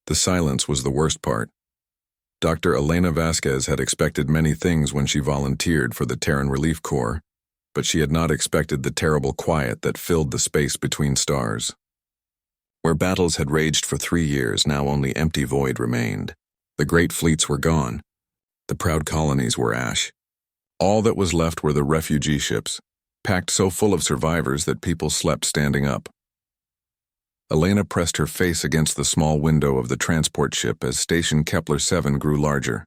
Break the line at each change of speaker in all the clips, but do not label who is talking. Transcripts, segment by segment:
The silence was the worst part. Dr. Elena Vasquez had expected many things when she volunteered for the Terran Relief Corps, but she had not expected the terrible quiet that filled the space between stars. Where battles had raged for 3 years, now only empty void remained. The great fleets were gone. The proud colonies were ash. All that was left were the refugee ships, packed so full of survivors that people slept standing up. Elena pressed her face against the small window of the transport ship as Station Kepler 7 grew larger.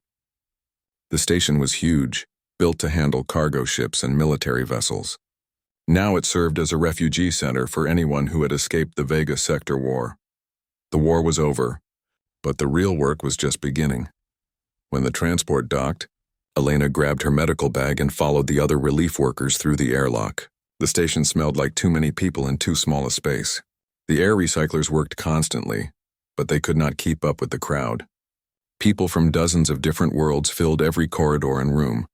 The station was huge, built to handle cargo ships and military vessels. Now it served as a refugee center for anyone who had escaped the Vega Sector War. The war was over, but the real work was just beginning. When the transport docked, Elena grabbed her medical bag and followed the other relief workers through the airlock. The station smelled like too many people in too small a space. The air recyclers worked constantly, but they could not keep up with the crowd. People from dozens of different worlds filled every corridor and room,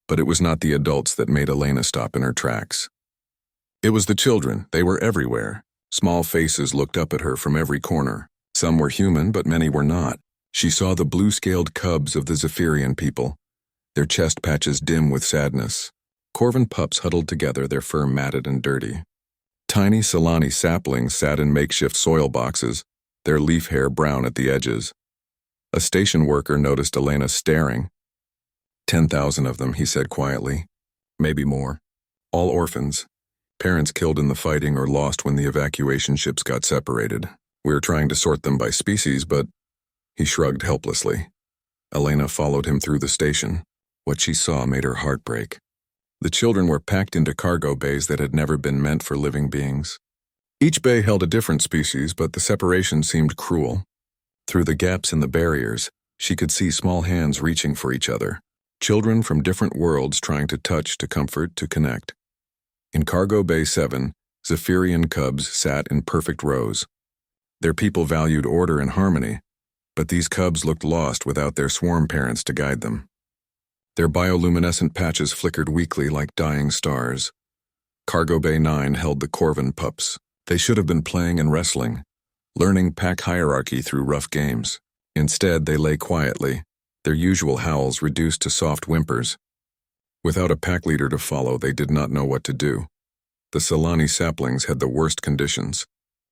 but it was not the adults that made Elena stop in her tracks. It was the children. They were everywhere. Small faces looked up at her from every corner. Some were human, but many were not. She saw the blue-scaled cubs of the Zephyrian people, their chest patches dim with sadness. Corvan pups huddled together, their fur matted and dirty. Tiny Solani saplings sat in makeshift soil boxes, their leaf hair brown at the edges. A station worker noticed Elena staring. 10,000 of them, he said quietly. Maybe more. All orphans. Parents killed in the fighting or lost when the evacuation ships got separated. We were trying to sort them by species, but... He shrugged helplessly. Elena followed him through the station. What she saw made her heart break. The children were packed into cargo bays that had never been meant for living beings. Each bay held a different species, but the separation seemed cruel. Through the gaps in the barriers, she could see small hands reaching for each other. Children from different worlds trying to touch, to comfort, to connect. In Cargo Bay 7, Zephyrian cubs sat in perfect rows. Their people valued order and harmony, but these cubs looked lost without their swarm parents to guide them. Their bioluminescent patches flickered weakly like dying stars. Cargo Bay 9 held the Corvan pups. They should have been playing and wrestling, learning pack hierarchy through rough games. Instead, they lay quietly, their usual howls reduced to soft whimpers. Without a pack leader to follow, they did not know what to do. The Solani saplings had the worst conditions.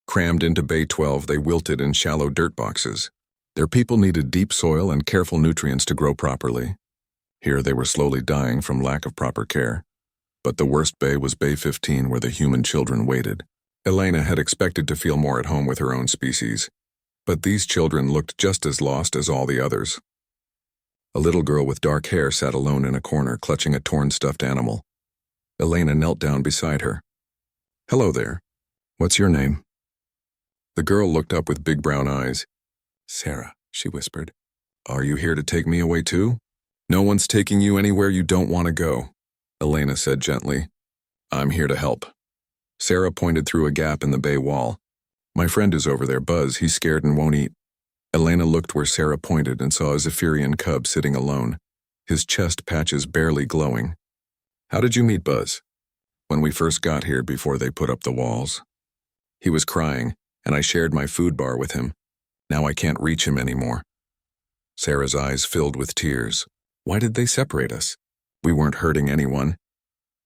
Crammed into Bay 12, they wilted in shallow dirt boxes. Their people needed deep soil and careful nutrients to grow properly. Here they were slowly dying from lack of proper care. But the worst bay was Bay 15, where the human children waited. Elena had expected to feel more at home with her own species, but these children looked just as lost as all the others. A little girl with dark hair sat alone in a corner, clutching a torn stuffed animal. Elena knelt down beside her. "Hello there. What's your name?" The girl looked up with big brown eyes. "Sarah," she whispered. "Are you here to take me away too?" "No one's taking you anywhere you don't want to go," Elena said gently. "I'm here to help." Sarah pointed through a gap in the bay wall. "My friend is over there, Buzz. He's scared and won't eat." Elena looked where Sarah pointed and saw a Zephyrian cub sitting alone, his chest patches barely glowing. "How did you meet Buzz?" "When we first got here, before they put up the walls. He was crying, and I shared my food bar with him. Now I can't reach him anymore." Sarah's eyes filled with tears. "Why did they separate us? We weren't hurting anyone."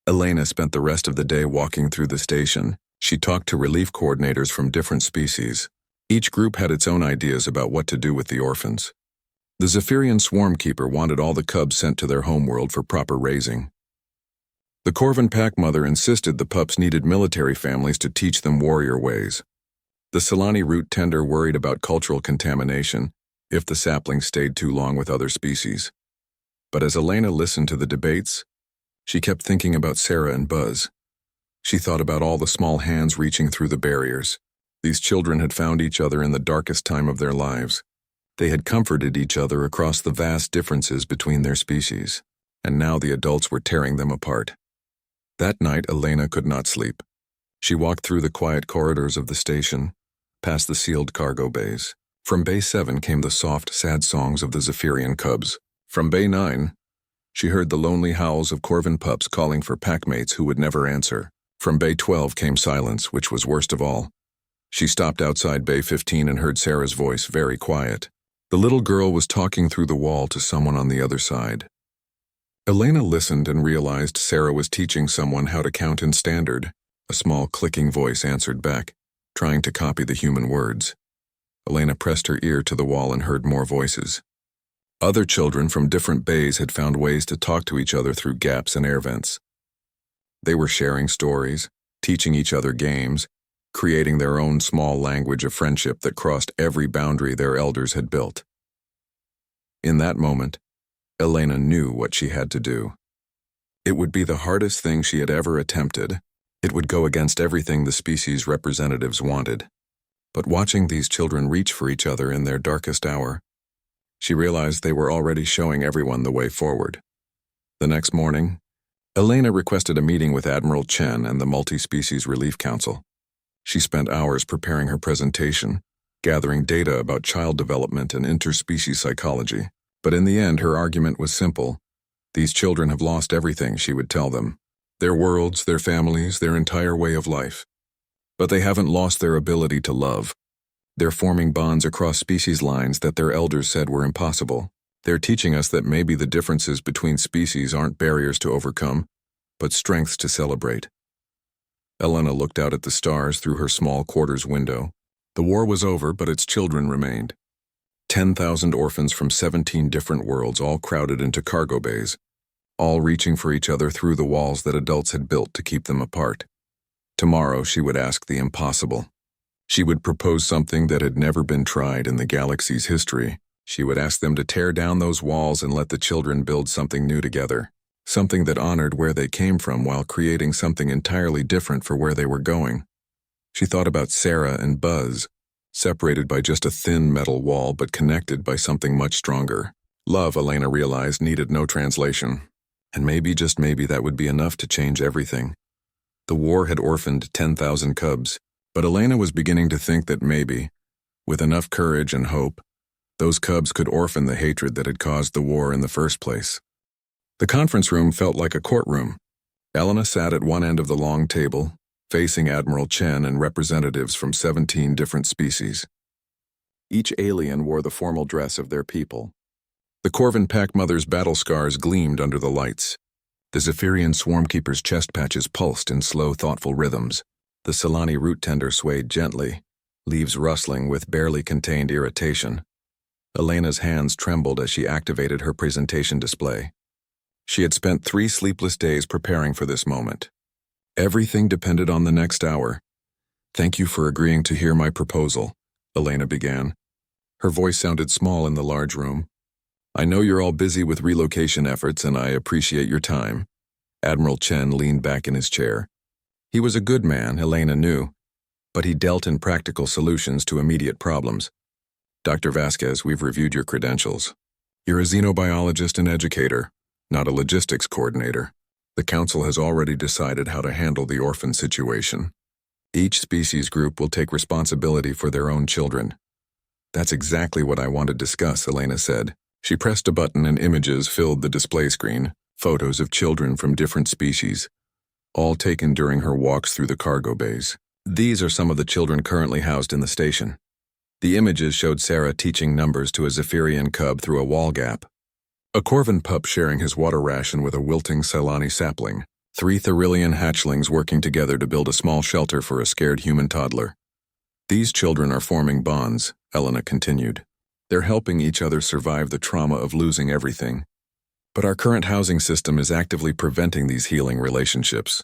Elena spent the rest of the day walking through the station. She talked to relief coordinators from different species. Each group had its own ideas about what to do with the orphans. The Zephyrian swarm keeper wanted all the cubs sent to their homeworld for proper raising. The Corvan pack mother insisted the pups needed military families to teach them warrior ways. The Solani root tender worried about cultural contamination if the saplings stayed too long with other species. But as Elena listened to the debates, she kept thinking about Sarah and Buzz. She thought about all the small hands reaching through the barriers. These children had found each other in the darkest time of their lives. They had comforted each other across the vast differences between their species, and now the adults were tearing them apart. That night, Elena could not sleep. She walked through the quiet corridors of the station, past the sealed cargo bays. From Bay 7 came the soft, sad songs of the Zephyrian cubs. From Bay 9, she heard the lonely howls of Corvan pups calling for packmates who would never answer. From Bay 12 came silence, which was worst of all. She stopped outside Bay 15 and heard Sarah's voice, very quiet. The little girl was talking through the wall to someone on the other side. Elena listened and realized Sarah was teaching someone how to count in standard. A small clicking voice answered back, trying to copy the human words. Elena pressed her ear to the wall and heard more voices. Other children from different bays had found ways to talk to each other through gaps and air vents. They were sharing stories, teaching each other games, creating their own small language of friendship that crossed every boundary their elders had built. In that moment, Elena knew what she had to do. It would be the hardest thing she had ever attempted. It would go against everything the species representatives wanted. But watching these children reach for each other in their darkest hour, she realized they were already showing everyone the way forward. The next morning, Elena requested a meeting with Admiral Chen and the Multi-Species Relief Council. She spent hours preparing her presentation, gathering data about child development and interspecies psychology. But in the end, her argument was simple. These children have lost everything, she would tell them. Their worlds, their families, their entire way of life. But they haven't lost their ability to love. They're forming bonds across species lines that their elders said were impossible. They're teaching us that maybe the differences between species aren't barriers to overcome, but strengths to celebrate. Elena looked out at the stars through her small quarters window. The war was over, but its children remained. 10,000 orphans from 17 different worlds all crowded into cargo bays, all reaching for each other through the walls that adults had built to keep them apart. Tomorrow she would ask the impossible. She would propose something that had never been tried in the galaxy's history. She would ask them to tear down those walls and let the children build something new together, something that honored where they came from while creating something entirely different for where they were going. She thought about Sarah and Buzz, separated by just a thin metal wall but connected by something much stronger. Love, Elena realized, needed no translation. And maybe, just maybe, that would be enough to change everything. The war had orphaned 10,000 cubs, but Elena was beginning to think that maybe, with enough courage and hope, those cubs could orphan the hatred that had caused the war in the first place. The conference room felt like a courtroom. Elena sat at one end of the long table, facing Admiral Chen and representatives from 17 different species. Each alien wore the formal dress of their people. The Corvin pack mother's battle scars gleamed under the lights. The Zephyrian swarmkeeper's chest patches pulsed in slow, thoughtful rhythms. The Solani root tender swayed gently, leaves rustling with barely contained irritation. Elena's hands trembled as she activated her presentation display. She had spent 3 sleepless days preparing for this moment. Everything depended on the next hour. "Thank you for agreeing to hear my proposal," Elena began. Her voice sounded small in the large room. "I know you're all busy with relocation efforts, and I appreciate your time." Admiral Chen leaned back in his chair. He was a good man, Elena knew, but he dealt in practical solutions to immediate problems. "Dr. Vasquez, we've reviewed your credentials. You're a xenobiologist and educator, not a logistics coordinator. The Council has already decided how to handle the orphan situation. Each species group will take responsibility for their own children." "That's exactly what I want to discuss," Elena said. She pressed a button and images filled the display screen, photos of children from different species, all taken during her walks through the cargo bays. These are some of the children currently housed in the station. The images showed Sarah teaching numbers to a Zephyrian cub through a wall gap, a Corvin pup sharing his water ration with a wilting Cylani sapling, 3 Therilian hatchlings working together to build a small shelter for a scared human toddler. "These children are forming bonds," Elena continued. "They're helping each other survive the trauma of losing everything. But our current housing system is actively preventing these healing relationships."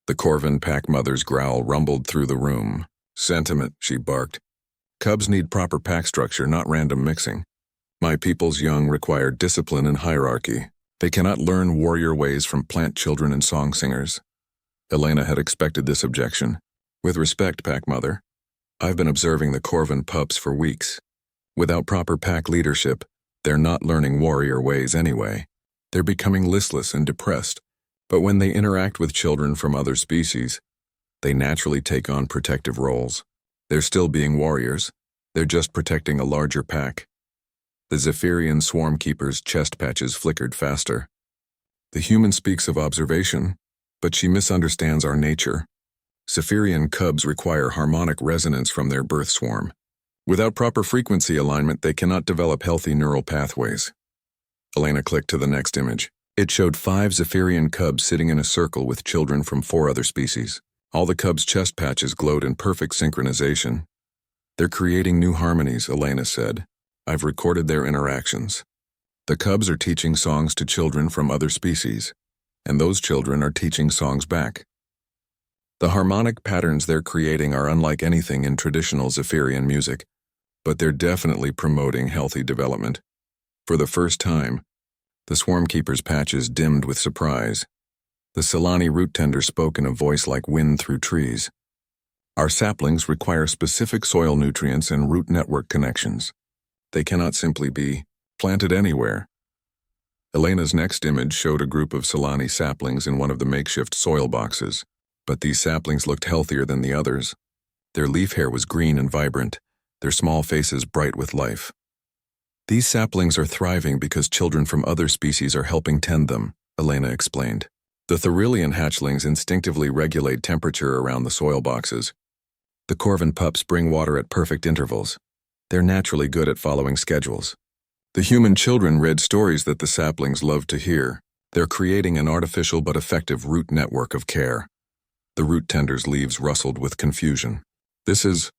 The Corvin pack mother's growl rumbled through the room. "Sentiment," she barked. "Cubs need proper pack structure, not random mixing. My people's young require discipline and hierarchy. They cannot learn warrior ways from plant children and song singers." Elena had expected this objection. "With respect, pack mother, I've been observing the Corvin pups for weeks. Without proper pack leadership, they're not learning warrior ways anyway. They're becoming listless and depressed, but when they interact with children from other species, they naturally take on protective roles. They're still being warriors. They're just protecting a larger pack." The Zephyrian swarmkeeper's chest patches flickered faster. "The human speaks of observation, but she misunderstands our nature. Zephyrian cubs require harmonic resonance from their birth swarm. Without proper frequency alignment, they cannot develop healthy neural pathways. Elena clicked to the next image. It showed 5 Zephyrian cubs sitting in a circle with children from 4 other species. All the cubs' chest patches glowed in perfect synchronization. They're creating new harmonies, Elena said. I've recorded their interactions. The cubs are teaching songs to children from other species, and those children are teaching songs back. The harmonic patterns they're creating are unlike anything in traditional Zephyrian music, but they're definitely promoting healthy development. For the first time, the Swarmkeeper's patches dimmed with surprise. The Silani root tender spoke in a voice like wind through trees. Our saplings require specific soil nutrients and root network connections. They cannot simply be planted anywhere. Elena's next image showed a group of Silani saplings in one of the makeshift soil boxes, but these saplings looked healthier than the others. Their leaf hair was green and vibrant, their small faces bright with life. These saplings are thriving because children from other species are helping tend them, Elena explained. The Thurilian hatchlings instinctively regulate temperature around the soil boxes. The Corvin pups bring water at perfect intervals. They're naturally good at following schedules. The human children read stories that the saplings love to hear. They're creating an artificial but effective root network of care. The root tender's leaves rustled with confusion. This is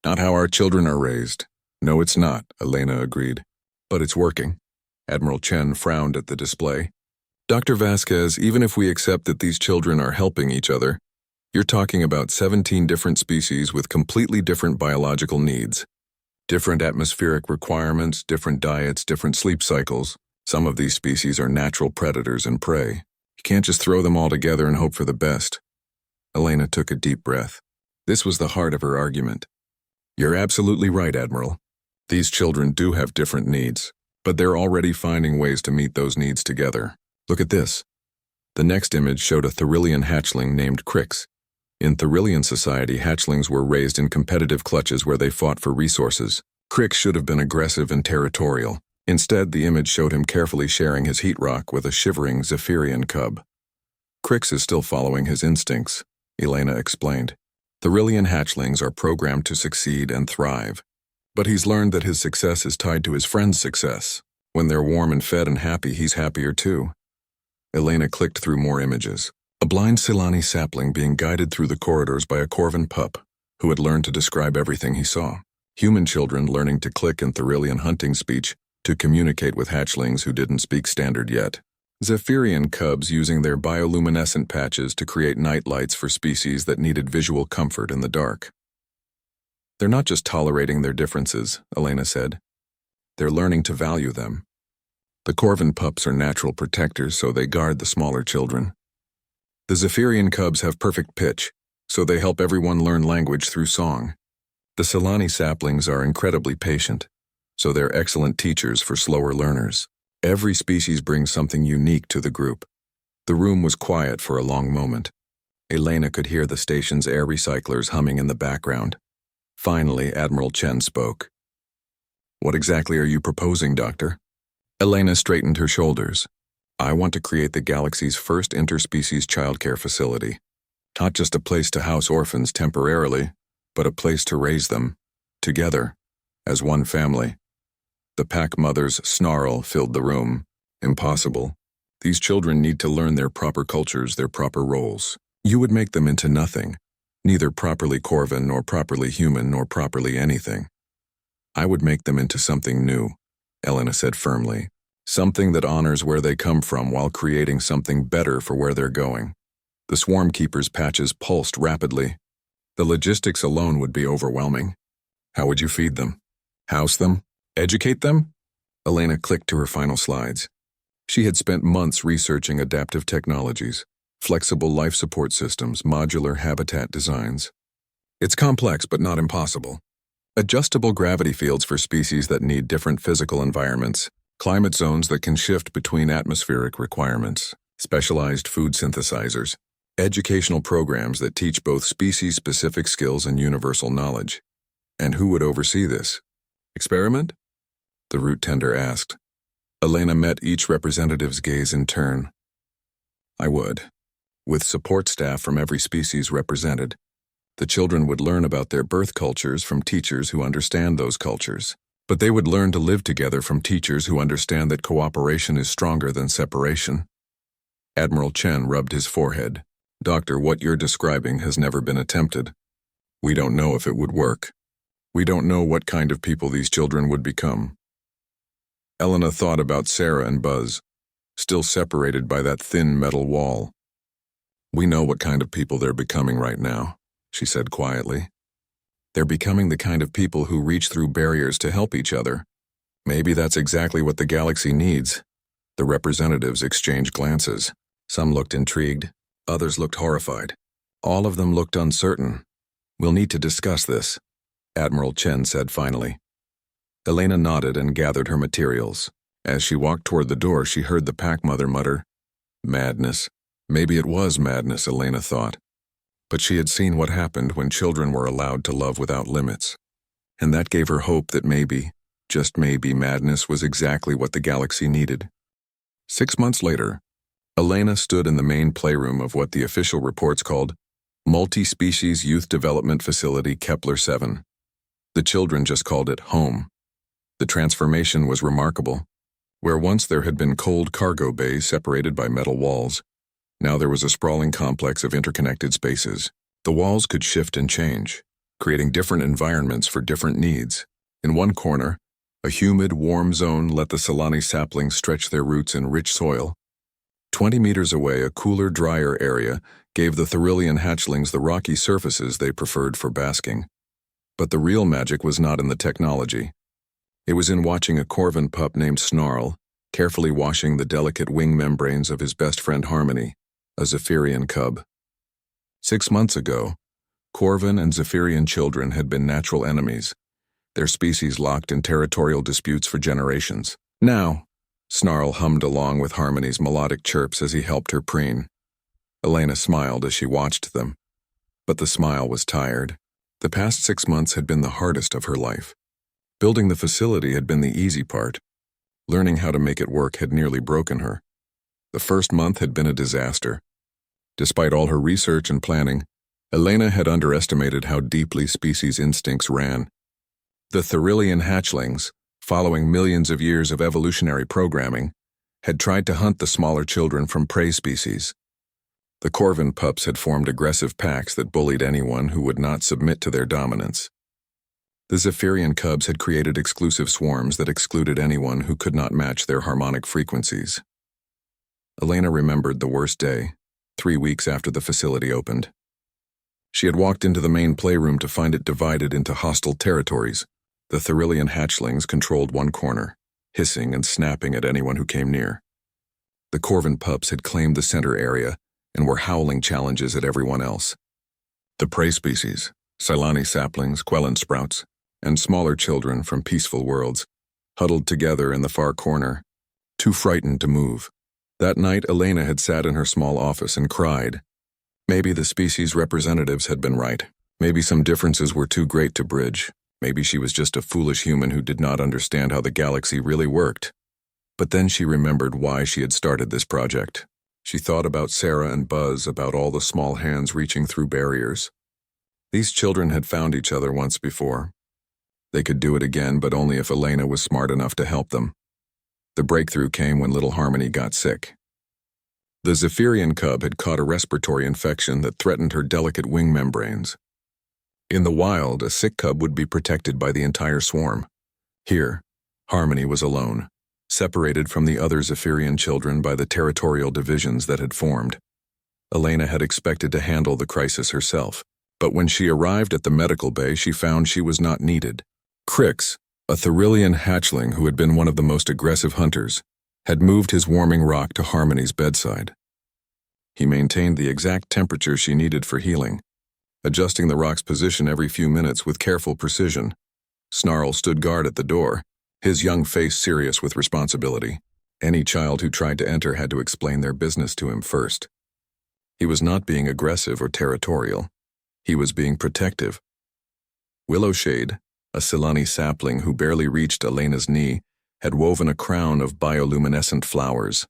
not how our children are raised. No, it's not, Elena agreed. But it's working. Admiral Chen frowned at the display. Dr. Vasquez, even if we accept that these children are helping each other, you're talking about 17 different species with completely different biological needs. Different atmospheric requirements, different diets, different sleep cycles. Some of these species are natural predators and prey. You can't just throw them all together and hope for the best. Elena took a deep breath. This was the heart of her argument. You're absolutely right, Admiral. These children do have different needs, but they're already finding ways to meet those needs together. Look at this. The next image showed a Thurilian hatchling named Crix. In Thurilian society, hatchlings were raised in competitive clutches where they fought for resources. Crix should have been aggressive and territorial. Instead, the image showed him carefully sharing his heat rock with a shivering Zephyrian cub. Crix is still following his instincts, Elena explained. Thurilian hatchlings are programmed to succeed and thrive. But he's learned that his success is tied to his friend's success. When they're warm and fed and happy, he's happier too. Elena clicked through more images. A blind Silani sapling being guided through the corridors by a Corvin pup, who had learned to describe everything he saw. Human children learning to click in Thurilian hunting speech to communicate with hatchlings who didn't speak standard yet. Zephyrian cubs using their bioluminescent patches to create night lights for species that needed visual comfort in the dark. They're not just tolerating their differences, Elena said. They're learning to value them. The Corvin pups are natural protectors, so they guard the smaller children. The Zephyrian cubs have perfect pitch, so they help everyone learn language through song. The Silani saplings are incredibly patient, so they're excellent teachers for slower learners. Every species brings something unique to the group. The room was quiet for a long moment. Elena could hear the station's air recyclers humming in the background. Finally, Admiral Chen spoke. What exactly are you proposing, Doctor? Elena straightened her shoulders. I want to create the galaxy's first interspecies childcare facility. Not just a place to house orphans temporarily, but a place to raise them, together, as one family. The pack mother's snarl filled the room. Impossible. These children need to learn their proper cultures, their proper roles. You would make them into nothing, neither properly Corvin, nor properly human, nor properly anything. I would make them into something new, Elena said firmly. Something that honors where they come from while creating something better for where they're going. The Swarmkeeper's patches pulsed rapidly. The logistics alone would be overwhelming. How would you feed them? House them? Educate them? Elena clicked to her final slides. She had spent months researching adaptive technologies, flexible life support systems, modular habitat designs. It's complex but not impossible. Adjustable gravity fields for species that need different physical environments, climate zones that can shift between atmospheric requirements, specialized food synthesizers, educational programs that teach both species-specific skills and universal knowledge. And who would oversee this? Experiment? The root tender asked. Elena met each representative's gaze in turn. I would, with support staff from every species represented, The children would learn about their birth cultures from teachers who understand those cultures. But they would learn to live together from teachers who understand that cooperation is stronger than separation. Admiral Chen rubbed his forehead. Doctor, what you're describing has never been attempted. We don't know if it would work. We don't know what kind of people these children would become. Elena thought about Sarah and Buzz, still separated by that thin metal wall. We know what kind of people they're becoming right now, she said quietly. They're becoming the kind of people who reach through barriers to help each other. Maybe that's exactly what the galaxy needs. The representatives exchanged glances. Some looked intrigued, others looked horrified. All of them looked uncertain. We'll need to discuss this, Admiral Chen said finally. Elena nodded and gathered her materials. As she walked toward the door, she heard the pack mother mutter, "Madness." Maybe it was madness, Elena thought. But she had seen what happened when children were allowed to love without limits. And that gave her hope that maybe, just maybe, madness was exactly what the galaxy needed. 6 months later, Elena stood in the main playroom of what the official reports called Multi-Species Youth Development Facility Kepler 7. The children just called it home. The transformation was remarkable. Where once there had been cold cargo bays separated by metal walls, now there was a sprawling complex of interconnected spaces. The walls could shift and change, creating different environments for different needs. In one corner, a humid, warm zone let the Solani saplings stretch their roots in rich soil. 20 meters away, a cooler, drier area gave the Thrillian hatchlings the rocky surfaces they preferred for basking. But the real magic was not in the technology. It was in watching a Corvan pup named Snarl carefully washing the delicate wing membranes of his best friend Harmony, a Zephyrian cub. 6 months ago, Corvan and Zephyrian children had been natural enemies, their species locked in territorial disputes for generations. Now, Snarl hummed along with Harmony's melodic chirps as he helped her preen. Elena smiled as she watched them, but the smile was tired. The past 6 months had been the hardest of her life. Building the facility had been the easy part. Learning how to make it work had nearly broken her. The first month had been a disaster. Despite all her research and planning, Elena had underestimated how deeply species instincts ran. The Thrillian hatchlings, following millions of years of evolutionary programming, had tried to hunt the smaller children from prey species. The Corvan pups had formed aggressive packs that bullied anyone who would not submit to their dominance. The Zephyrian cubs had created exclusive swarms that excluded anyone who could not match their harmonic frequencies. Elena remembered the worst day, 3 weeks after the facility opened. She had walked into the main playroom to find it divided into hostile territories. The Thrillian hatchlings controlled one corner, hissing and snapping at anyone who came near. The Corvan pups had claimed the center area and were howling challenges at everyone else. The prey species, Silani saplings, Quellan sprouts, and smaller children from peaceful worlds, huddled together in the far corner, too frightened to move. That night, Elena had sat in her small office and cried. Maybe the species representatives had been right. Maybe some differences were too great to bridge. Maybe she was just a foolish human who did not understand how the galaxy really worked. But then she remembered why she had started this project. She thought about Sarah and Buzz, about all the small hands reaching through barriers. These children had found each other once before. They could do it again, but only if Elena was smart enough to help them. The breakthrough came when little Harmony got sick. The Zephyrian cub had caught a respiratory infection that threatened her delicate wing membranes. In the wild, a sick cub would be protected by the entire swarm. Here, Harmony was alone, separated from the other Zephyrian children by the territorial divisions that had formed. Elena had expected to handle the crisis herself, but when she arrived at the medical bay, she found she was not needed. Crix, a Thrillian hatchling who had been one of the most aggressive hunters, had moved his warming rock to Harmony's bedside. He maintained the exact temperature she needed for healing, adjusting the rock's position every few minutes with careful precision. Snarl stood guard at the door, his young face serious with responsibility. Any child who tried to enter had to explain their business to him first. He was not being aggressive or territorial. He was being protective. Willowshade, a Silani sapling who barely reached Elena's knee, had woven a crown of bioluminescent flowers.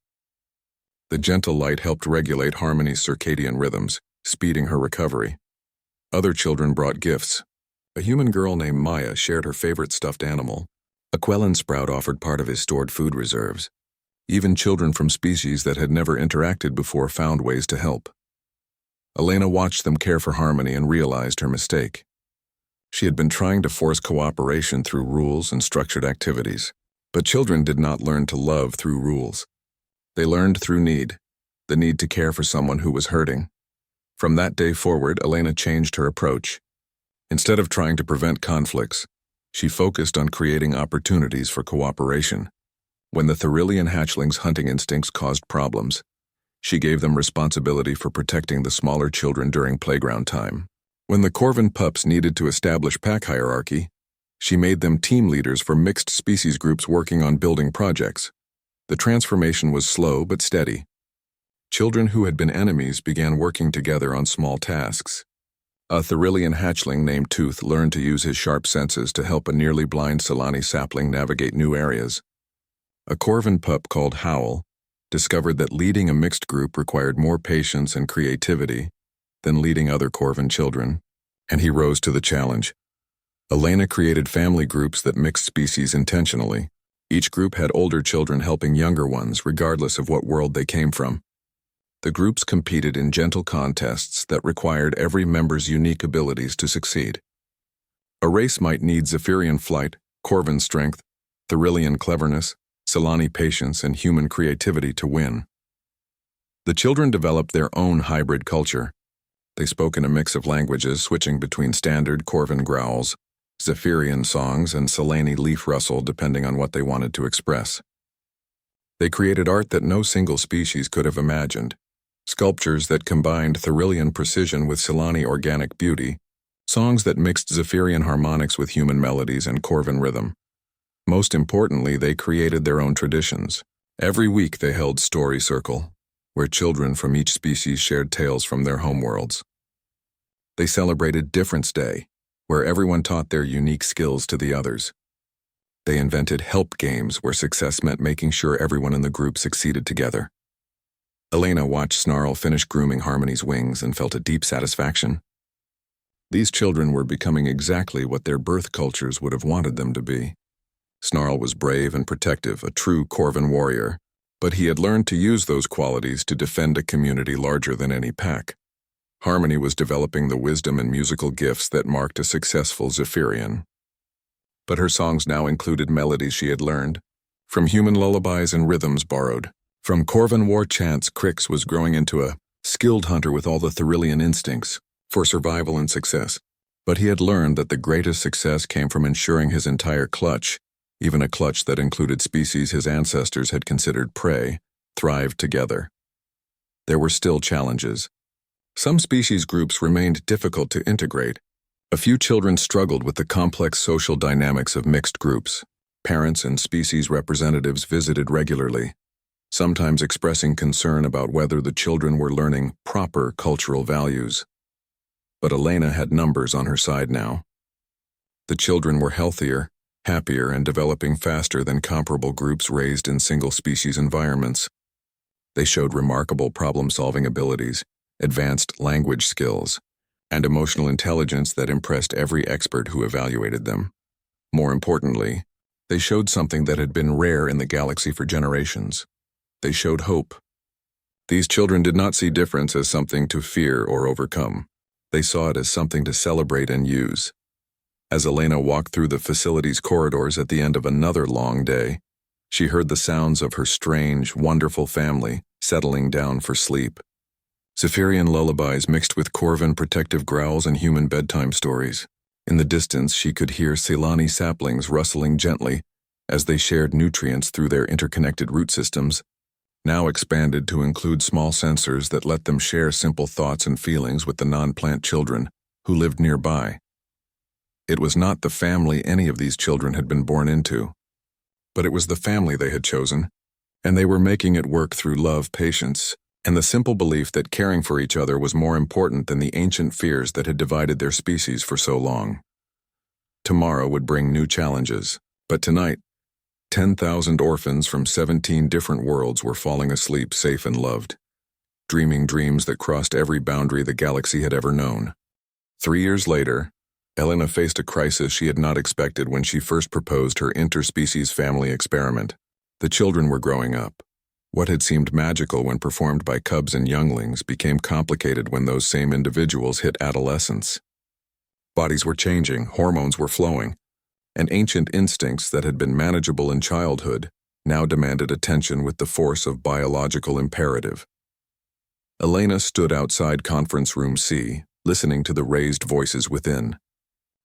The gentle light helped regulate Harmony's circadian rhythms, speeding her recovery. Other children brought gifts. A human girl named Maya shared her favorite stuffed animal. A Quellen sprout offered part of his stored food reserves. Even children from species that had never interacted before found ways to help. Elena watched them care for Harmony and realized her mistake. She had been trying to force cooperation through rules and structured activities. But children did not learn to love through rules. They learned through need, the need to care for someone who was hurting. From that day forward, Elena changed her approach. Instead of trying to prevent conflicts, she focused on creating opportunities for cooperation. When the Therilian hatchlings' hunting instincts caused problems, she gave them responsibility for protecting the smaller children during playground time. When the Corvin pups needed to establish pack hierarchy, she made them team leaders for mixed species groups working on building projects. The transformation was slow but steady. Children who had been enemies began working together on small tasks. A Therilian hatchling named Tooth learned to use his sharp senses to help a nearly blind Silani sapling navigate new areas. A Corvin pup called Howl discovered that leading a mixed group required more patience and creativity than leading other Corvin children, and he rose to the challenge. Elena created family groups that mixed species intentionally. Each group had older children helping younger ones, regardless of what world they came from. The groups competed in gentle contests that required every member's unique abilities to succeed. A race might need Zephyrian flight, Corvin strength, Therilian cleverness, Silani patience, and human creativity to win. The children developed their own hybrid culture. They spoke in a mix of languages, switching between standard Corvin growls, Zephyrian songs, and Silani leaf rustle depending on what they wanted to express. They created art that no single species could have imagined. Sculptures that combined Therilian precision with Silani organic beauty, songs that mixed Zephyrian harmonics with human melodies and Corvin rhythm. Most importantly, they created their own traditions. Every week they held Story Circle, where children from each species shared tales from their homeworlds. They celebrated Difference Day, where everyone taught their unique skills to the others. They invented help games where success meant making sure everyone in the group succeeded together. Elena watched Snarl finish grooming Harmony's wings and felt a deep satisfaction. These children were becoming exactly what their birth cultures would have wanted them to be. Snarl was brave and protective, a true Corvin warrior, but he had learned to use those qualities to defend a community larger than any pack. Harmony was developing the wisdom and musical gifts that marked a successful Zephyrian. But her songs now included melodies she had learned, from human lullabies and rhythms borrowed. From Corvin war chants, Crix was growing into a skilled hunter with all the Therilian instincts for survival and success. But he had learned that the greatest success came from ensuring his entire clutch, even a clutch that included species his ancestors had considered prey, thrived together. There were still challenges. Some species groups remained difficult to integrate. A few children struggled with the complex social dynamics of mixed groups. Parents and species representatives visited regularly, sometimes expressing concern about whether the children were learning proper cultural values. But Elena had numbers on her side now. The children were healthier, happier, and developing faster than comparable groups raised in single-species environments. They showed remarkable problem-solving abilities, advanced language skills, and emotional intelligence that impressed every expert who evaluated them. More importantly, they showed something that had been rare in the galaxy for generations. They showed hope. These children did not see difference as something to fear or overcome. They saw it as something to celebrate and use. As Elena walked through the facility's corridors at the end of another long day, she heard the sounds of her strange, wonderful family settling down for sleep. Zephyrian lullabies mixed with Corvin protective growls and human bedtime stories. In the distance, she could hear Silani saplings rustling gently as they shared nutrients through their interconnected root systems, now expanded to include small sensors that let them share simple thoughts and feelings with the non-plant children who lived nearby. It was not the family any of these children had been born into, but it was the family they had chosen, and they were making it work through love, patience, and the simple belief that caring for each other was more important than the ancient fears that had divided their species for so long. Tomorrow would bring new challenges, but tonight, 10,000 orphans from 17 different worlds were falling asleep safe and loved, dreaming dreams that crossed every boundary the galaxy had ever known. 3 years later, Elena faced a crisis she had not expected when she first proposed her interspecies family experiment. The children were growing up. What had seemed magical when performed by cubs and younglings became complicated when those same individuals hit adolescence. Bodies were changing, hormones were flowing, and ancient instincts that had been manageable in childhood now demanded attention with the force of biological imperative. Elena stood outside Conference Room C, listening to the raised voices within.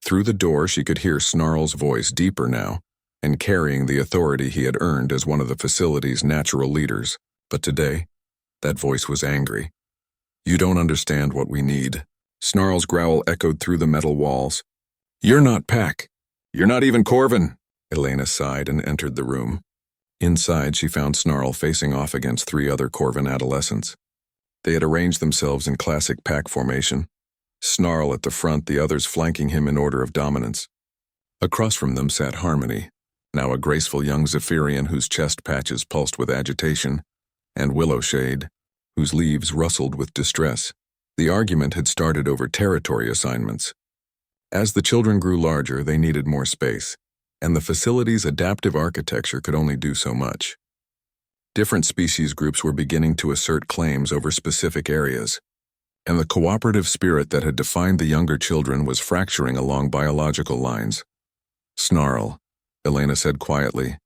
Through the door she could hear Snarl's voice, deeper now, and carrying the authority he had earned as one of the facility's natural leaders. But today, that voice was angry. "You don't understand what we need." Snarl's growl echoed through the metal walls. "You're not Pack. You're not even Corvin." Elena sighed and entered the room. Inside, she found Snarl facing off against 3 other Corvin adolescents. They had arranged themselves in classic pack formation. Snarl at the front, the others flanking him in order of dominance. Across from them sat Harmony, now a graceful young Zephyrian whose chest patches pulsed with agitation, and Willowshade, whose leaves rustled with distress. The argument had started over territory assignments. As the children grew larger, they needed more space, and the facility's adaptive architecture could only do so much. Different species groups were beginning to assert claims over specific areas, and the cooperative spirit that had defined the younger children was fracturing along biological lines. "Snarl," Elena said quietly.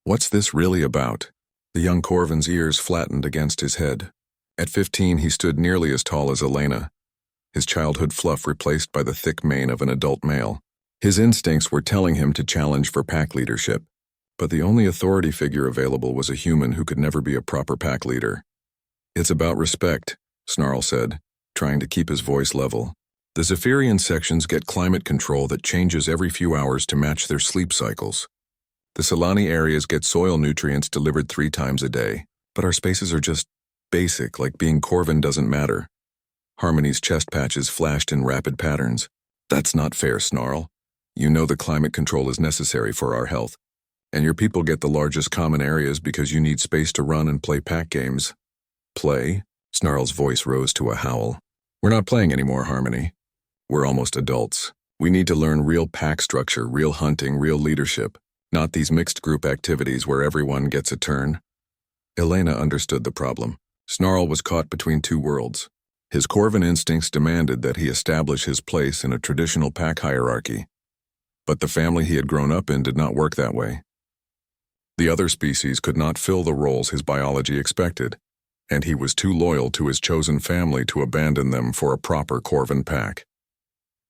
"What's this really about?" The young Corvin's ears flattened against his head. At 15, he stood nearly as tall as Elena, his childhood fluff replaced by the thick mane of an adult male. His instincts were telling him to challenge for pack leadership, but the only authority figure available was a human who could never be a proper pack leader. "It's about respect," Snarl said, trying to keep his voice level. "The Zephyrian sections get climate control that changes every few hours to match their sleep cycles. The Solani areas get soil nutrients delivered 3 times a day, but our spaces are just basic, like being Corvin doesn't matter." Harmony's chest patches flashed in rapid patterns. "That's not fair, Snarl. You know the climate control is necessary for our health, and your people get the largest common areas because you need space to run and play pack games." "Play?" Snarl's voice rose to a howl. "We're not playing anymore, Harmony. We're almost adults. We need to learn real pack structure, real hunting, real leadership, not these mixed group activities where everyone gets a turn." Elena understood the problem. Snarl was caught between 2 worlds. His Corvin instincts demanded that he establish his place in a traditional pack hierarchy, but the family he had grown up in did not work that way. The other species could not fill the roles his biology expected, and he was too loyal to his chosen family to abandon them for a proper Corvin pack.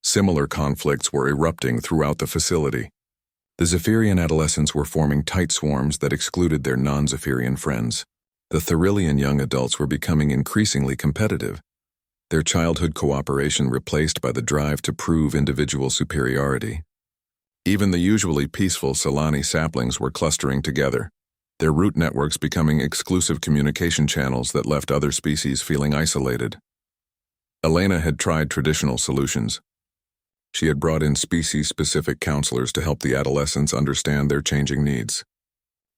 Similar conflicts were erupting throughout the facility. The Zephyrian adolescents were forming tight swarms that excluded their non-Zephyrian friends. The Thrillian young adults were becoming increasingly competitive, their childhood cooperation replaced by the drive to prove individual superiority. Even the usually peaceful Solani saplings were clustering together, their root networks becoming exclusive communication channels that left other species feeling isolated. Elena had tried traditional solutions. She had brought in species-specific counselors to help the adolescents understand their changing needs.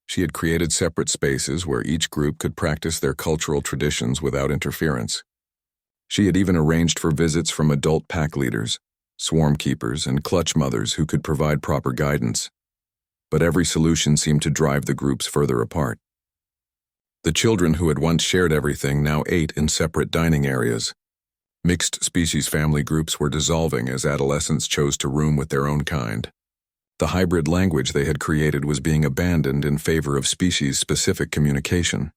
She had created separate spaces where each group could practice their cultural traditions without interference. She had even arranged for visits from adult pack leaders, swarm keepers, and clutch mothers who could provide proper guidance. But every solution seemed to drive the groups further apart. The children who had once shared everything now ate in separate dining areas. Mixed species family groups were dissolving as adolescents chose to room with their own kind. The hybrid language they had created was being abandoned in favor of species-specific communication.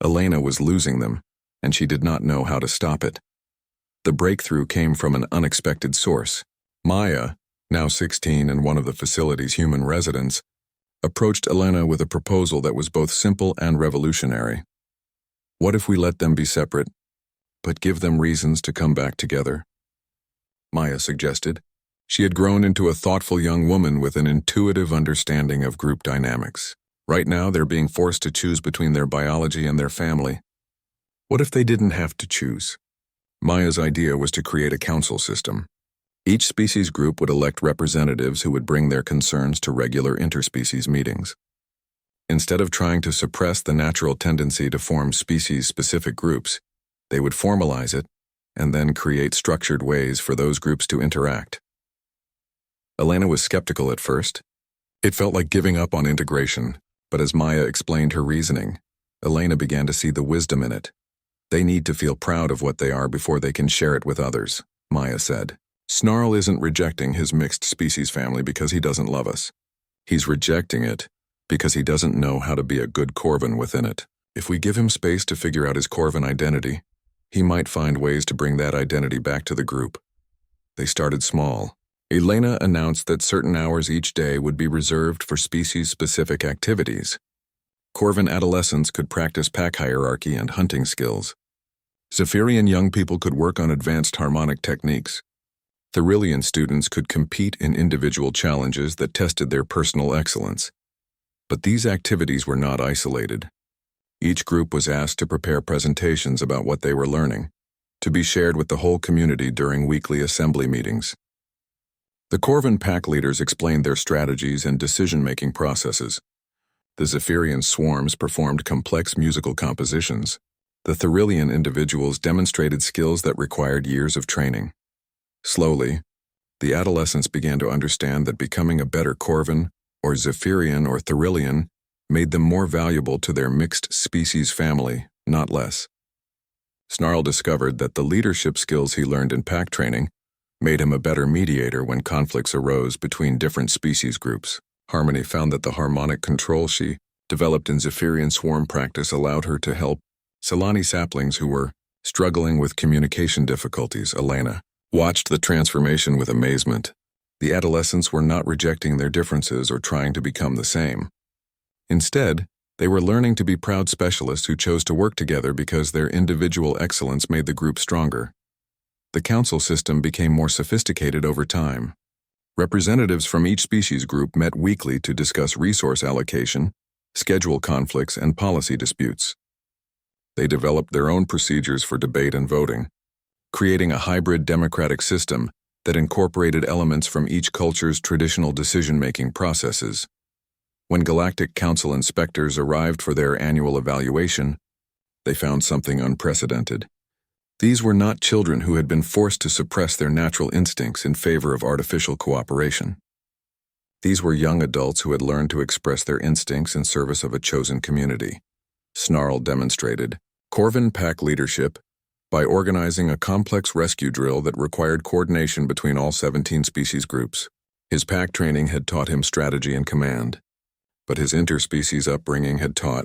Elena was losing them, and she did not know how to stop it. The breakthrough came from an unexpected source. Maya, now 16 and one of the facility's human residents, approached Elena with a proposal that was both simple and revolutionary. "What if we let them be separate, but give them reasons to come back together?" Maya suggested. She had grown into a thoughtful young woman with an intuitive understanding of group dynamics. Right now, they're being forced to choose between their biology and their family. What if they didn't have to choose? Maya's idea was to create a council system. Each species group would elect representatives who would bring their concerns to regular interspecies meetings. Instead of trying to suppress the natural tendency to form species-specific groups, they would formalize it and then create structured ways for those groups to interact. Elena was skeptical at first. It felt like giving up on integration, but as Maya explained her reasoning, Elena began to see the wisdom in it. They need to feel proud of what they are before they can share it with others, Maya said. Snarl isn't rejecting his mixed species family because he doesn't love us. He's rejecting it because he doesn't know how to be a good Corvin within it. If we give him space to figure out his Corvin identity, he might find ways to bring that identity back to the group. They started small. Elena announced that certain hours each day would be reserved for species-specific activities. Corvin adolescents could practice pack hierarchy and hunting skills. Zephyrian young people could work on advanced harmonic techniques. Therilian students could compete in individual challenges that tested their personal excellence. But these activities were not isolated. Each group was asked to prepare presentations about what they were learning, to be shared with the whole community during weekly assembly meetings. The Corvin pack leaders explained their strategies and decision-making processes. The Zephyrian swarms performed complex musical compositions. The Therilian individuals demonstrated skills that required years of training. Slowly, the adolescents began to understand that becoming a better Corvin, or Zephyrian or Therilian, made them more valuable to their mixed species family, not less. Snarl discovered that the leadership skills he learned in pack training made him a better mediator when conflicts arose between different species groups. Harmony found that the harmonic control she developed in Zephyrian swarm practice allowed her to help Solani saplings who were struggling with communication difficulties. Elena watched the transformation with amazement. The adolescents were not rejecting their differences or trying to become the same. Instead, they were learning to be proud specialists who chose to work together because their individual excellence made the group stronger. The council system became more sophisticated over time. Representatives from each species group met weekly to discuss resource allocation, schedule conflicts, and policy disputes. They developed their own procedures for debate and voting, creating a hybrid democratic system that incorporated elements from each culture's traditional decision-making processes. When Galactic Council inspectors arrived for their annual evaluation, they found something unprecedented. These were not children who had been forced to suppress their natural instincts in favor of artificial cooperation. These were young adults who had learned to express their instincts in service of a chosen community. Snarl demonstrated Corvin pack leadership by organizing a complex rescue drill that required coordination between all 17 species groups. His pack training had taught him strategy and command, but his interspecies upbringing had taught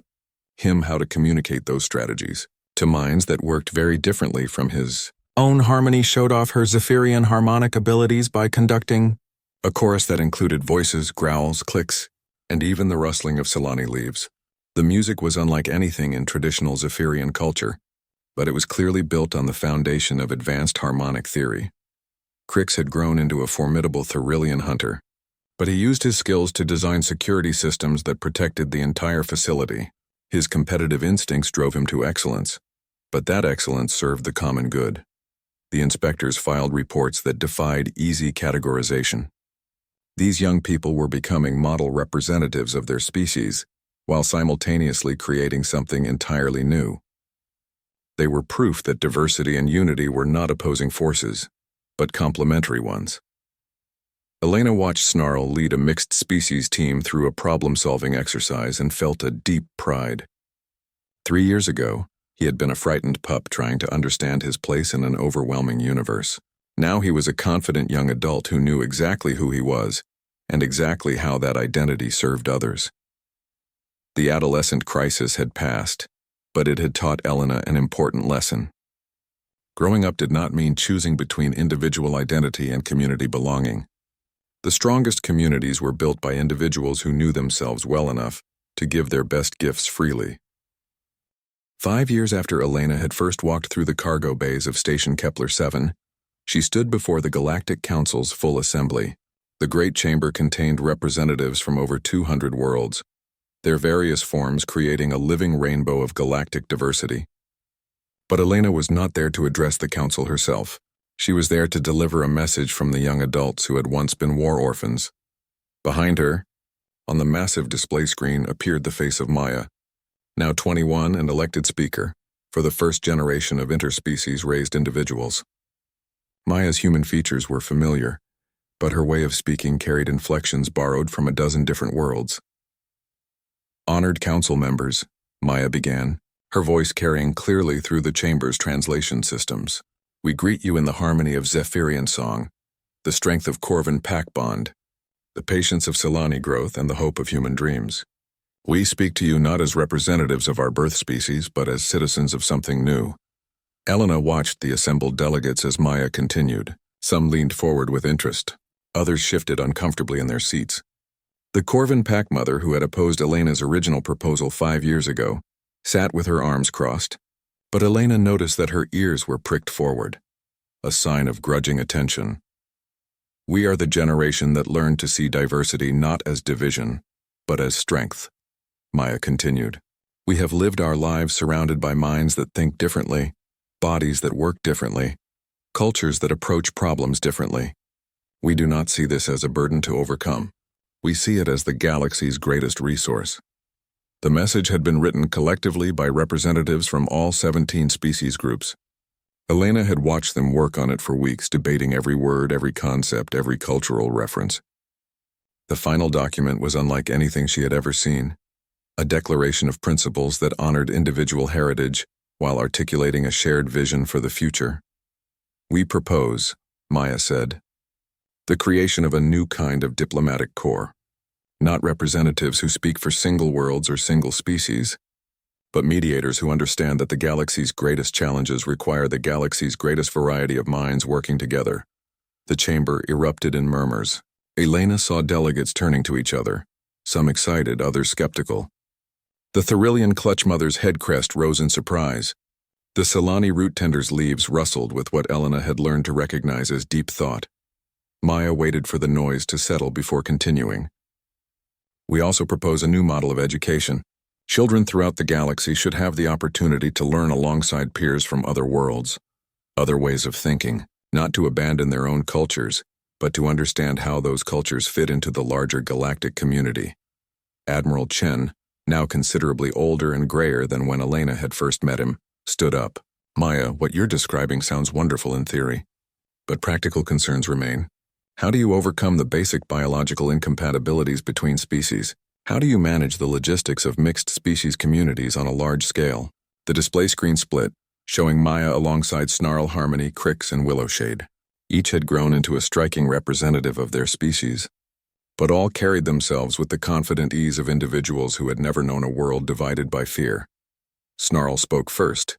him how to communicate those strategies to minds that worked very differently from his own. Harmony showed off her Zephyrian harmonic abilities by conducting a chorus that included voices, growls, clicks, and even the rustling of Solani leaves. The music was unlike anything in traditional Zephyrian culture, but it was clearly built on the foundation of advanced harmonic theory. Crix had grown into a formidable Therilian hunter, but he used his skills to design security systems that protected the entire facility. His competitive instincts drove him to excellence, but that excellence served the common good. The inspectors filed reports that defied easy categorization. These young people were becoming model representatives of their species, while simultaneously creating something entirely new. They were proof that diversity and unity were not opposing forces, but complementary ones. Elena watched Snarl lead a mixed species team through a problem-solving exercise and felt a deep pride. 3 years ago, he had been a frightened pup trying to understand his place in an overwhelming universe. Now he was a confident young adult who knew exactly who he was and exactly how that identity served others. The adolescent crisis had passed, but it had taught Elena an important lesson. Growing up did not mean choosing between individual identity and community belonging. The strongest communities were built by individuals who knew themselves well enough to give their best gifts freely. 5 years after Elena had first walked through the cargo bays of Station Kepler 7, she stood before the Galactic Council's full assembly. The Great Chamber contained representatives from over 200 worlds, their various forms creating a living rainbow of galactic diversity. But Elena was not there to address the council herself. She was there to deliver a message from the young adults who had once been war orphans. Behind her, on the massive display screen, appeared the face of Maya, now 21 and elected speaker. for the first generation of interspecies-raised individuals. Maya's human features were familiar, but her way of speaking carried inflections borrowed from a dozen different worlds. "Honored council members," Maya began, her voice carrying clearly through the chamber's translation systems. "We greet you in the harmony of Zephyrian song, the strength of Corvin pack bond, the patience of Silani growth, and the hope of human dreams. We speak to you not as representatives of our birth species, but as citizens of something new." Elena watched the assembled delegates as Maya continued. Some leaned forward with interest. Others shifted uncomfortably in their seats. The Corvin pack mother, who had opposed Elena's original proposal 5 years ago, sat with her arms crossed, but Elena noticed that her ears were pricked forward, a sign of grudging attention. "We are the generation that learned to see diversity not as division, but as strength," Maya continued. "We have lived our lives surrounded by minds that think differently, bodies that work differently, cultures that approach problems differently. We do not see this as a burden to overcome. We see it as the galaxy's greatest resource." The message had been written collectively by representatives from all 17 species groups. Elena had watched them work on it for weeks, debating every word, every concept, every cultural reference. The final document was unlike anything she had ever seen, a declaration of principles that honored individual heritage while articulating a shared vision for the future. "We propose," Maya said, "the creation of a new kind of diplomatic corps, not representatives who speak for single worlds or single species, but mediators who understand that the galaxy's greatest challenges require the galaxy's greatest variety of minds working together." The chamber erupted in murmurs. Elena saw delegates turning to each other, some excited, others skeptical. The Thrillian clutch mother's head crest rose in surprise. The Silani root tender's leaves rustled with what Elena had learned to recognize as deep thought. Maya waited for the noise to settle before continuing. "We also propose a new model of education. Children throughout the galaxy should have the opportunity to learn alongside peers from other worlds, other ways of thinking, not to abandon their own cultures, but to understand how those cultures fit into the larger galactic community." Admiral Chen, now considerably older and grayer than when Elena had first met him, stood up. "Maya, what you're describing sounds wonderful in theory, but practical concerns remain. How do you overcome the basic biological incompatibilities between species? How do you manage the logistics of mixed species communities on a large scale?" The display screen split, showing Maya alongside Snarl, Harmony, Crix, and Willowshade. Each had grown into a striking representative of their species, but all carried themselves with the confident ease of individuals who had never known a world divided by fear. Snarl spoke first,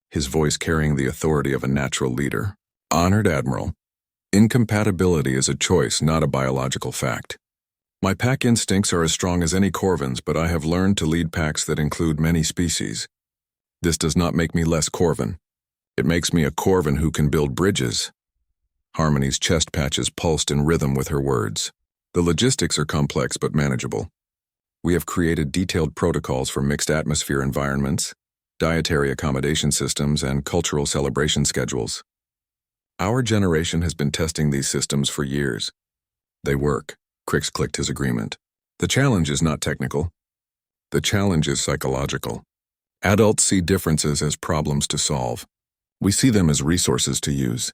his voice carrying the authority of a natural leader. "Honored Admiral, incompatibility is a choice, not a biological fact. My pack instincts are as strong as any Corvins, but I have learned to lead packs that include many species. This does not make me less Corvin. It makes me a Corvin who can build bridges." Harmony's chest patches pulsed in rhythm with her words. "The logistics are complex but manageable. We have created detailed protocols for mixed atmosphere environments, dietary accommodation systems, and cultural celebration schedules. Our generation has been testing these systems for years. They work." Crix clicked his agreement. "The challenge is not technical. The challenge is psychological. Adults see differences as problems to solve. We see them as resources to use."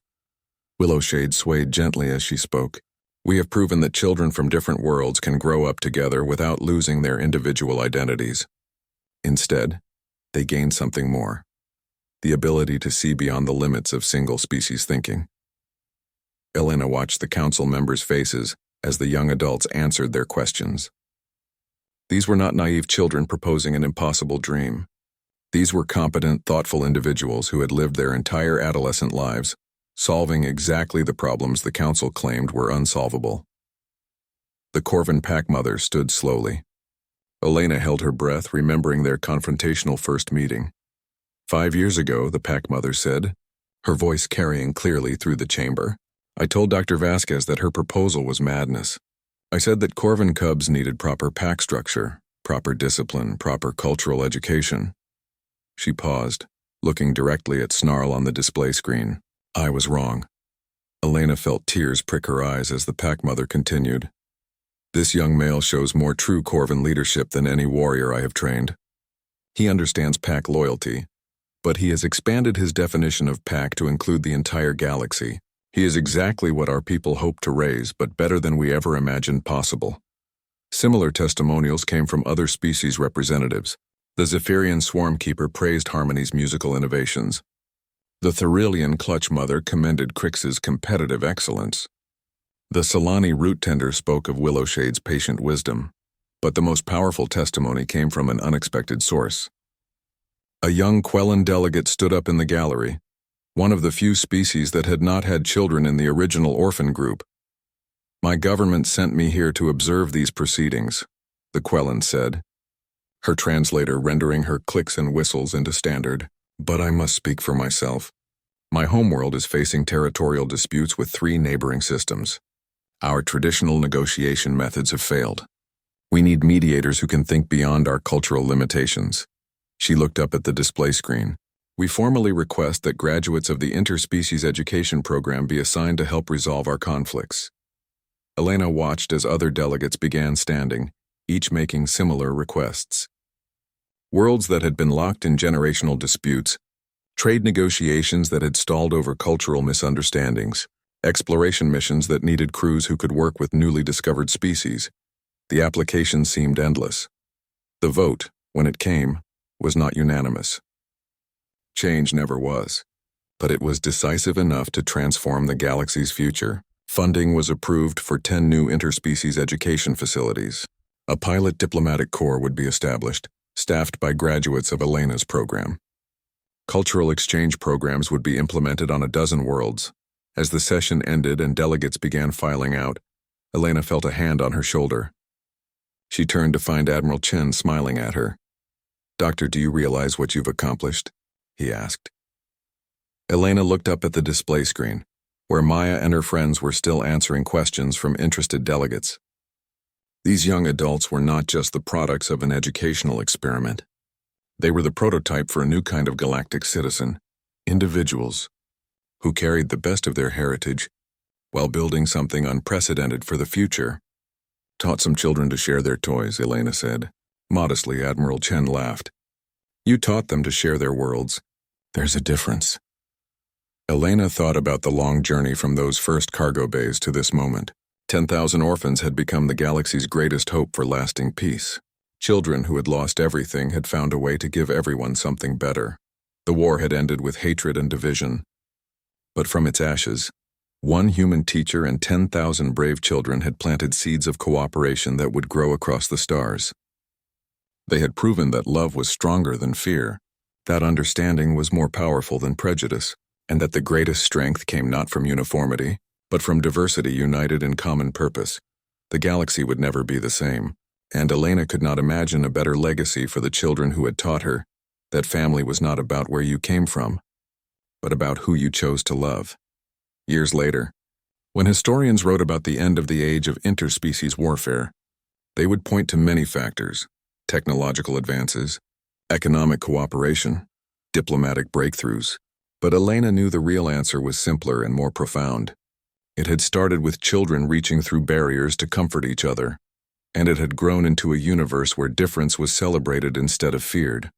Willowshade swayed gently as she spoke. "We have proven that children from different worlds can grow up together without losing their individual identities. Instead, they gain something more: the ability to see beyond the limits of single-species thinking." Elena watched the council members' faces as the young adults answered their questions. These were not naive children proposing an impossible dream. These were competent, thoughtful individuals who had lived their entire adolescent lives solving exactly the problems the council claimed were unsolvable. The Corvin pack mother stood slowly. Elena held her breath, remembering their confrontational first meeting. 5 years ago, the pack mother said, her voice carrying clearly through the chamber, "I told Dr. Vasquez that her proposal was madness. I said that Corvin cubs needed proper pack structure, proper discipline, proper cultural education." She paused, looking directly at Snarl on the display screen. "I was wrong." Elena felt tears prick her eyes as the pack mother continued. "This young male shows more true Corvin leadership than any warrior I have trained. He understands pack loyalty, But he has expanded his definition of pack to include the entire galaxy. He is exactly what our people hope to raise, but better than we ever imagined possible. Similar testimonials came from other species representatives. The Zephyrian Swarmkeeper praised Harmony's musical innovations. The Thurilian Clutch Mother commended Crix's competitive excellence. The Solani Root Tender spoke of Willowshade's patient wisdom. But the most powerful testimony came from an unexpected source. A young Quellan delegate stood up in the gallery, one of the few species that had not had children in the original orphan group. "My government sent me here to observe these proceedings," the Quellan said, her translator rendering her clicks and whistles into standard. "But I must speak for myself. My homeworld is facing territorial disputes with 3 neighboring systems. Our traditional negotiation methods have failed. We need mediators who can think beyond our cultural limitations." She looked up at the display screen. "We formally request that graduates of the Interspecies Education Program be assigned to help resolve our conflicts." Elena watched as other delegates began standing, each making similar requests. Worlds that had been locked in generational disputes, trade negotiations that had stalled over cultural misunderstandings, exploration missions that needed crews who could work with newly discovered species. The application seemed endless. The vote, when it came, was not unanimous. Change never was, but it was decisive enough to transform the galaxy's future. Funding was approved for 10 new interspecies education facilities. A pilot diplomatic corps would be established, staffed by graduates of Elena's program. Cultural exchange programs would be implemented on a dozen worlds. As the session ended and delegates began filing out, Elena felt a hand on her shoulder. She turned to find Admiral Chen smiling at her. "Doctor, do you realize what you've accomplished?" he asked. Elena looked up at the display screen, where Maya and her friends were still answering questions from interested delegates. These young adults were not just the products of an educational experiment. They were the prototype for a new kind of galactic citizen, individuals who carried the best of their heritage while building something unprecedented for the future. "Taught some children to share their toys," Elena said. Modestly, Admiral Chen laughed. "You taught them to share their worlds. There's a difference." Elena thought about the long journey from those first cargo bays to this moment. 10,000 orphans had become the galaxy's greatest hope for lasting peace. Children who had lost everything had found a way to give everyone something better. The war had ended with hatred and division. But from its ashes, one human teacher and 10,000 brave children had planted seeds of cooperation that would grow across the stars. They had proven that love was stronger than fear, that understanding was more powerful than prejudice, and that the greatest strength came not from uniformity, but from diversity united in common purpose. The galaxy would never be the same, and Elena could not imagine a better legacy for the children who had taught her that family was not about where you came from, but about who you chose to love. Years later, when historians wrote about the end of the age of interspecies warfare, they would point to many factors: technological advances, economic cooperation, diplomatic breakthroughs. But Elena knew the real answer was simpler and more profound. It had started with children reaching through barriers to comfort each other, and it had grown into a universe where difference was celebrated instead of feared.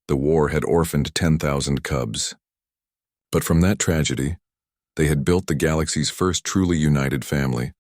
The war had orphaned 10,000 cubs. But from that tragedy, they had built the galaxy's first truly united family,